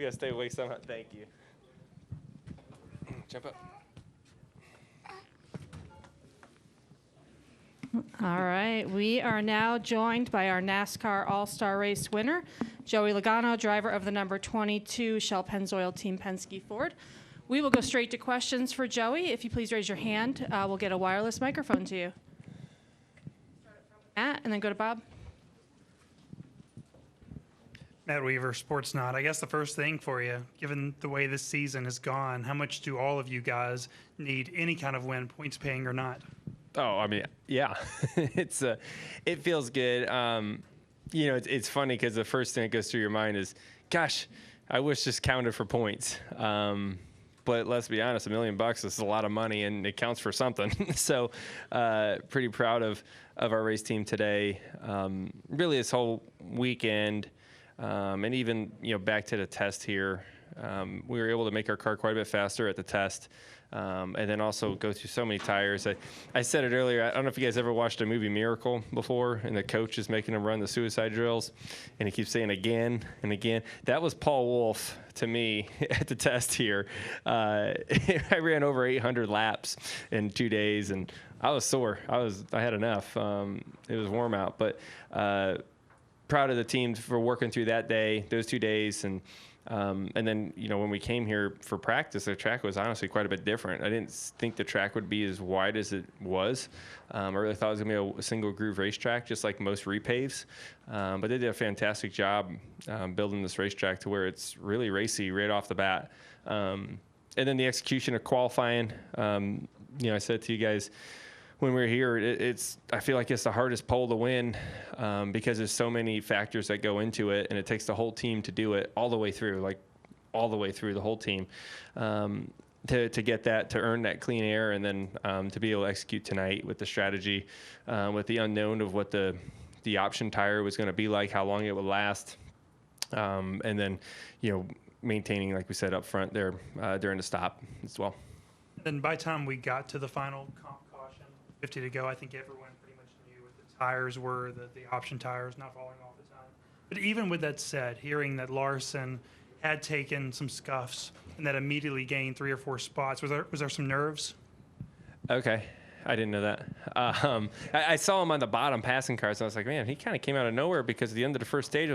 We gotta stay awake somehow. Thank you. Jump up. All right, we are now joined by our NASCAR All-Star Race winner, Joey Logano, driver of the number 22 Shell Pennzoil Team Penske Ford. We will go straight to questions for Joey. If you please raise your hand, we'll get a wireless microphone to you. Matt, and then go to Bob. Matt Weaver, Sportsnaut. I guess the first thing for you, given the way this season has gone, how much do all of you guys need any kind of win, points paying or not? Oh, I mean, yeah, it feels good. It's funny because the first thing that goes through your mind is, gosh, I wish this counted for points. But let's be honest, $1 million is a lot of money, and it counts for something. So, pretty proud of our race team today. Really, this whole weekend, and even back to the test here, we were able to make our car quite a bit faster at the test. And then also go through so many tires. I said it earlier. I don't know if you guys ever watched the movie Miracle before, and the coach is making him run the suicide drills, and he keeps saying again and again. That was Paul Wolf to me at the test here. I ran over 800 laps in 2 days, and I was sore. I had enough. It was warm out, but proud of the team for working through that day, those 2 days, and then, when we came here for practice, the track was honestly quite a bit different. I didn't think the track would be as wide as it was. I really thought it was going to be a single groove racetrack, just like most repaves. But they did a fantastic job building this racetrack to where it's really racy right off the bat. And then the execution of qualifying, I said to you guys when we were here, I feel like it's the hardest pole to win because there's so many factors that go into it, and it takes the whole team to do it all the way through, the whole team, to get that, to earn that clean air, and then to be able to execute tonight with the strategy, with the unknown of what the option tire was going to be like, how long it would last, and then, maintaining, like we said, up front there during the stop as well. And by the time we got to the final caution, 50 to go, I think everyone pretty much knew what the tires were, the option tires not falling off the time. But even with that said, hearing that Larson had taken some scuffs and that immediately gained 3 or 4 spots, was there some nerves? Okay. I didn't know that. I saw him on the bottom passing cars, and I was like, man, he kind of came out of nowhere because at the end of the first stage,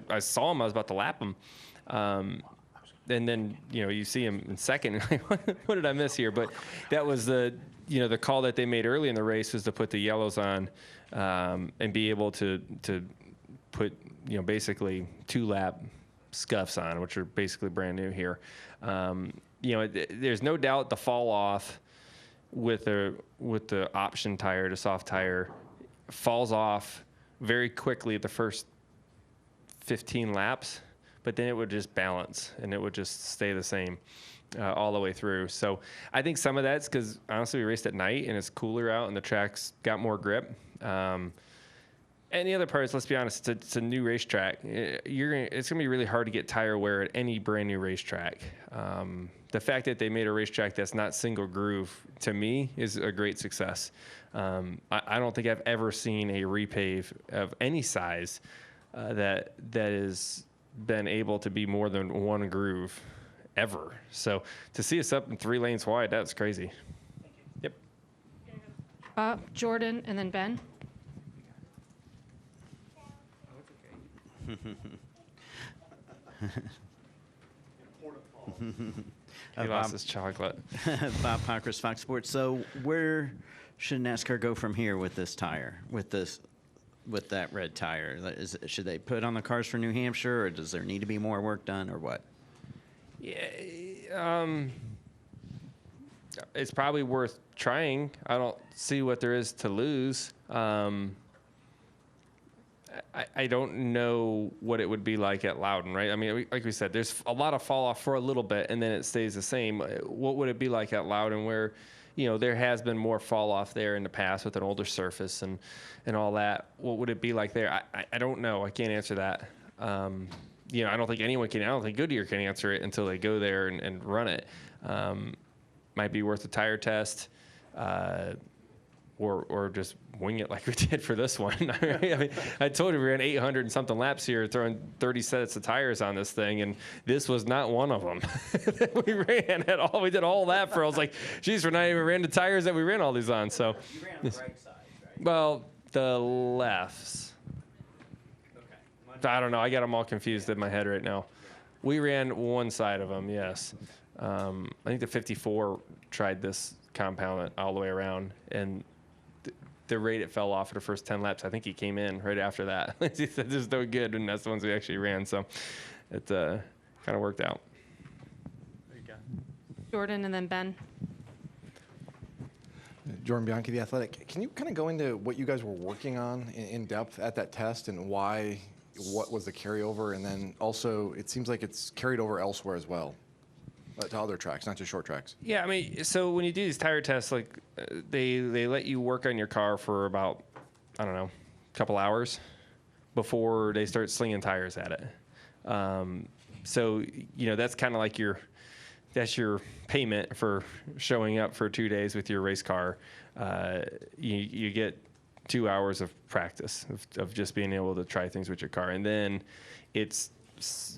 I saw him, I was about to lap him. And then, you see him in second. What did I miss here? But that was the call that they made early in the race was to put the yellows on and be able to put, basically 2-lap scuffs on, which are basically brand new here. There's no doubt the fall off with the option tire, the soft tire, falls off very quickly at the first 15 laps. But then it would just balance, and it would just stay the same all the way through. So I think some of that's because, honestly, we raced at night, and it's cooler out, and the track's got more grip. And the other part is, let's be honest, it's a new racetrack. It's going to be really hard to get tire wear at any brand-new racetrack. The fact that they made a racetrack that's not single groove, to me, is a great success. I don't think I've ever seen a repave of any size that is been able to be more than one groove ever. So to see us up in 3 lanes wide, that's crazy. Yep. Jordan, and then Ben. He lost his chocolate. Bob Pockris, Fox Sports. So where should NASCAR go from here with this tire, with that red tire? Should they put on the cars for New Hampshire, or does there need to be more work done, or what? Yeah, it's probably worth trying. I don't see what there is to lose. I don't know what it would be like at Loudon, right? I mean, like we said, there's a lot of fall off for a little bit, and then it stays the same. What would it be like at Loudon, where there has been more fall off there in the past with an older surface and all that? What would it be like there? I don't know. I can't answer that. I don't think anyone can. I don't think Goodyear can answer it until they go there and run it. Might be worth a tire test. or just wing it like we did for this one. I mean, I told you we ran 800 and something laps here, throwing 30 sets of tires on this thing, and this was not one of them that we ran at all. We did all that for, I was like, geez, we're not even ran the tires that we ran all these on. So, You ran on the right side, right? well, the lefts. Okay. I don't know. I got them all confused in my head right now. We ran one side of them, yes. I think the 54 tried this compound all the way around, and the rate it fell off for the first 10 laps, I think he came in right after that. He said, "This is no good," and that's the ones we actually ran. So it kind of worked out. There you go. Jordan and then Ben. Jordan Bianchi, The Athletic. Can you kind of go into what you guys were working on in depth at that test and what was the carryover? And then also, it seems like it's carried over elsewhere as well, to other tracks, not just short tracks. Yeah, I mean, so when you do these tire tests, like they let you work on your car for about, I don't know, a couple hours before they start slinging tires at it. So, that's kind of like that's your payment for showing up for 2 days with your race car. You get 2 hours of practice of just being able to try things with your car. And then it's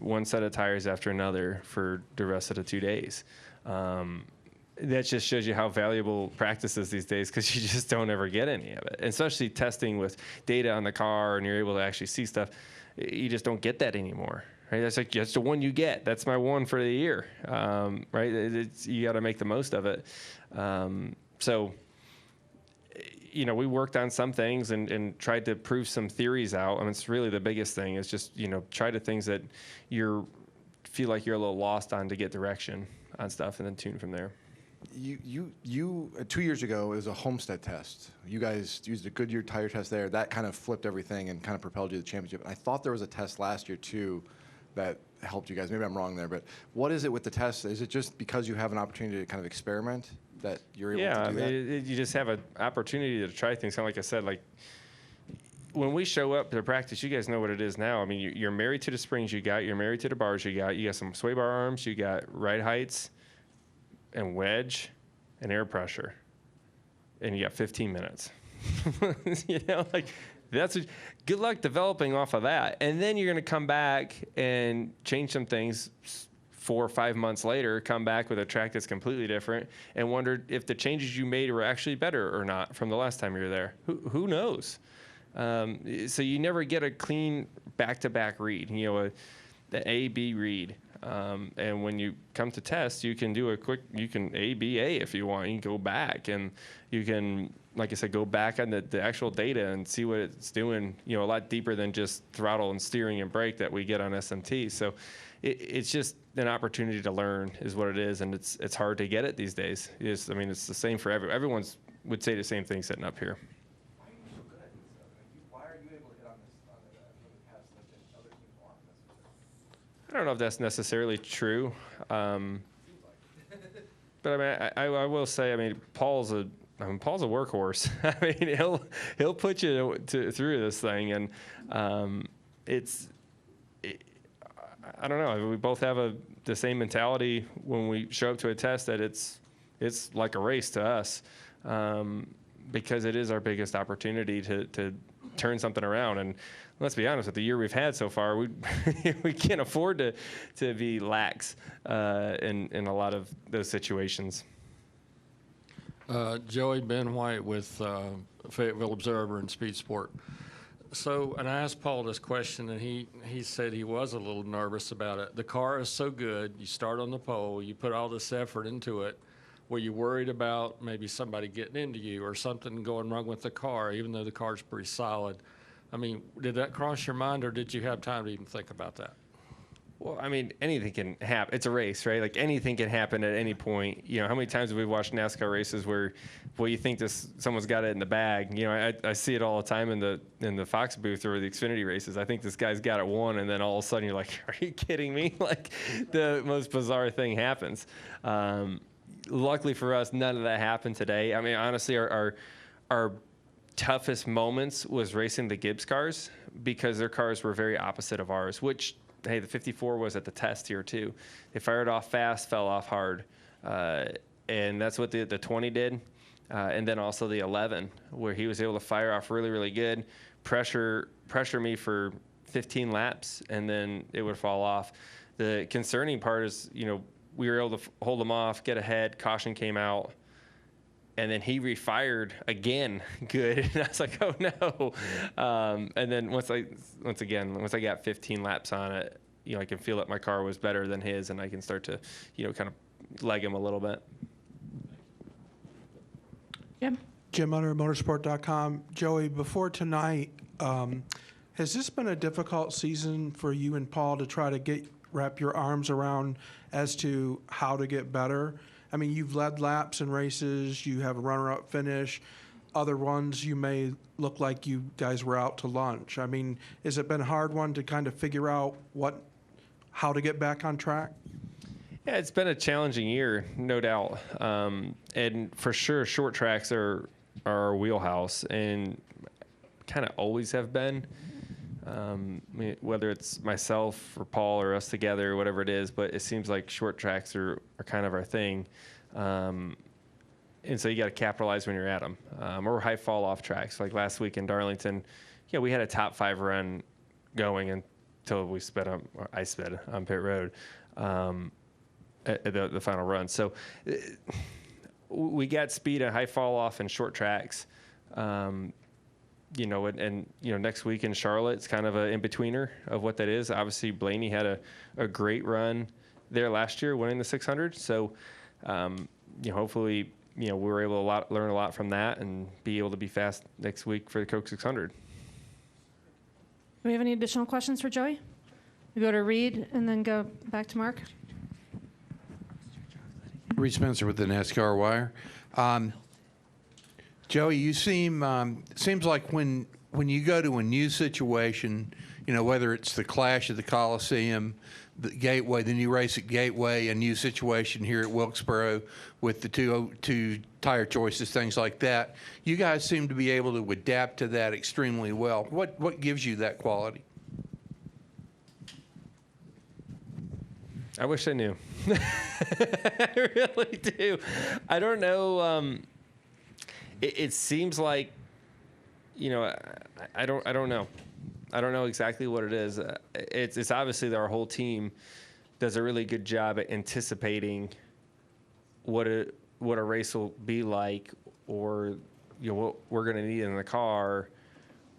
one set of tires after another for the rest of the 2 days. That just shows you how valuable practice is these days, because you just don't ever get any of it. And especially testing with data on the car and you're able to actually see stuff, you just don't get that anymore. Right? That's the one you get. That's my one for the year. Right? You got to make the most of it. So we worked on some things and tried to prove some theories out. I mean, it's really the biggest thing is just, try the things that feel like you're a little lost on to get direction on stuff, and then tune from there. You 2 years ago, it was a Homestead test. You guys used a Goodyear tire test there. That kind of flipped everything and kind of propelled you to the championship. And I thought there was a test last year too that helped you guys. Maybe I'm wrong there, but what is it with the test? Is it just because you have an opportunity to kind of experiment that you're able to do that? You just have an opportunity to try things. Kind of like I said, like when we show up to practice, you guys know what it is now. I mean, you're married to the springs you're married to the bars you got some sway bar arms, you got ride heights and wedge and air pressure, and you got 15 minutes. That's good luck developing off of that. And then you're going to come back and change some things 4 or 5 months later, come back with a track that's completely different and wonder if the changes you made were actually better or not from the last time you were there. Who knows? So you never get a clean back-to-back read, the A-B read. And when you come to test, you can do you can A-B-A if you want. You can go back and you can, like I said, go back on the actual data and see what it's doing, a lot deeper than just throttle and steering and brake that we get on SMT. So it's just an opportunity to learn is what it is. And it's hard to get it these days. It's the same for everyone's would say the same thing sitting up here. Why are you so good at this stuff? Why are you able to hit on the test that other teams aren't necessarily? I don't know if that's necessarily true. But I will say, Paul's a workhorse. He'll put you through this thing, and I don't know. We both have the same mentality when we show up to a test that it's like a race to us, because it is our biggest opportunity to turn something around. And let's be honest, with the year we've had so far, we can't afford to be lax in a lot of those situations. Joey, Ben White with Fayetteville Observer and Speed Sport. So, and I asked Paul this question, and he said he was a little nervous about it. The car is so good. You start on the pole. You put all this effort into it. Were you worried about maybe somebody getting into you or something going wrong with the car, even though the car's pretty solid? Did that cross your mind, or did you have time to even think about that? Well, anything can happen. It's a race, right? Like anything can happen at any point. How many times have we watched NASCAR races where, you think someone's got it in the bag? I see it all the time in the Fox booth or the Xfinity races. I think this guy's got it won, and then all of a sudden you're like, are you kidding me? Like the most bizarre thing happens. Luckily for us, none of that happened today. Honestly, our toughest moments was racing the Gibbs cars, because their cars were very opposite of ours, which, hey, the 54 was at the test here too. They fired off fast, fell off hard. And that's what the 20 did. and then also the 11, where he was able to fire off really, really good, pressure me for 15 laps, and then it would fall off. The concerning part is, we were able to hold him off, get ahead, caution came out, and then he refired again good. And I was like, oh no. And then once I got 15 laps on it, I can feel that my car was better than his, and I can start to, kind of leg him a little bit. Jim? Jim Utter, motorsport.com. Joey, before tonight, has this been a difficult season for you and Paul to try to wrap your arms around as to how to get better? I mean, you've led laps in races, you have a runner-up finish. Other ones, you may look like you guys were out to lunch. I mean, has it been a hard one to kind of figure out how to get back on track? Yeah, it's been a challenging year, no doubt. And for sure, short tracks are our wheelhouse, and kind of always have been. Whether it's myself or Paul or us together or whatever it is, but it seems like short tracks are kind of our thing. And so you got to capitalize when you're at them. Or high fall off tracks. Like last week in Darlington, we had a top 5 run going until I sped on pit road at the final run. So we got speed at high fall off and short tracks. Next week in Charlotte, it's kind of an in-betweener of what that is. Obviously, Blaney had a great run there last year, winning the 600. So, hopefully, we were able to learn a lot from that and be able to be fast next week for the Coke 600. Do we have any additional questions for Joey? We go to Reed and then go back to Mark. Reed Spencer with the NASCAR Wire. Joey, you seems like when you go to a new situation, whether it's the Clash at the Coliseum, the Gateway, the new race at Gateway, a new situation here at Wilkesboro with the two tire choices, things like that, you guys seem to be able to adapt to that extremely well. What gives you that quality? I wish I knew. I really do. I don't know. It seems like, I don't know. I don't know exactly what it is. It's obviously that our whole team does a really good job at anticipating what a race will be like, or what we're going to need in the car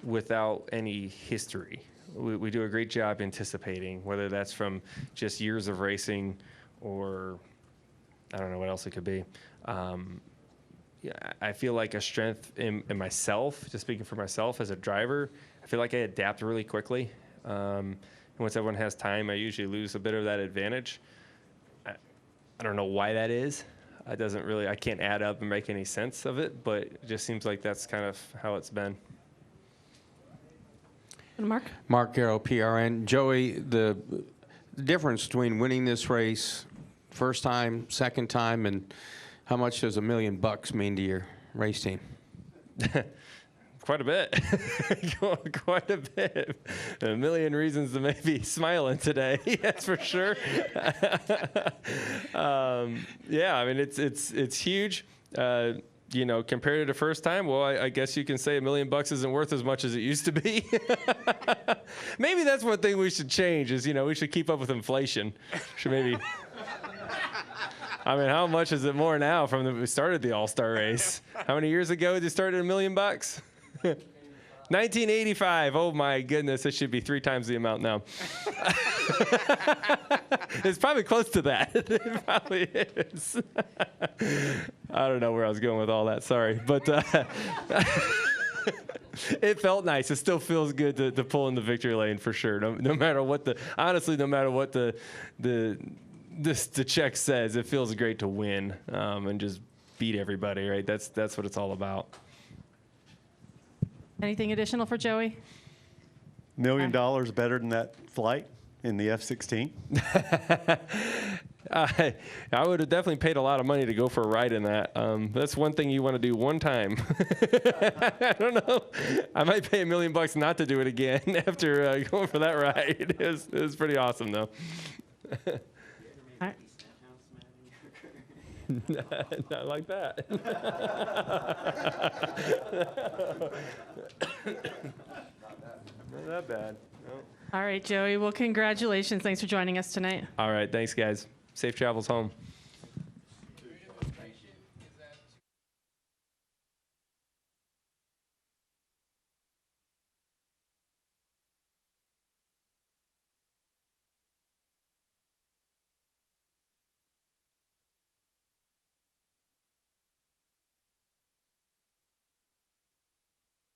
without any history. We do a great job anticipating, whether that's from just years of racing or I don't know what else it could be. I feel like a strength in myself, just speaking for myself as a driver, I feel like I adapt really quickly. And once everyone has time, I usually lose a bit of that advantage. I don't know why that is. I can't add up and make any sense of it, but it just seems like that's kind of how it's been. Mark? Mark Garrow, PRN. Joey, the difference between winning this race first time, second time, and how much does $1 million mean to your race team? Quite a bit. Quite a bit. A million reasons to maybe smiling today. That's for sure. Yeah, I mean it's huge. Compared to the first time, well, I guess you can say $1 million isn't worth as much as it used to be. Maybe that's one thing we should change is, we should keep up with inflation. Should maybe. I mean, how much is it more now from we started the All-Star race? How many years ago did you start at $1 million? 1985. Oh my goodness, it should be 3 times the amount now. It's probably close to that. It probably is. I don't know where I was going with all that. Sorry, but it felt nice. It still feels good to pull in the victory lane for sure. No matter what the check says, it feels great to win and just beat everybody. Right? That's what it's all about. Anything additional for Joey? $1 million better than that flight in the F-16? I would have definitely paid a lot of money to go for a ride in that. That's one thing you want to do one time. I don't know. I might pay $1 million not to do it again after going for that ride. It was pretty awesome, though. Not like that. Not that bad. No. All right, Joey. Well, congratulations. Thanks for joining us tonight. All right. Thanks, guys. Safe travels home.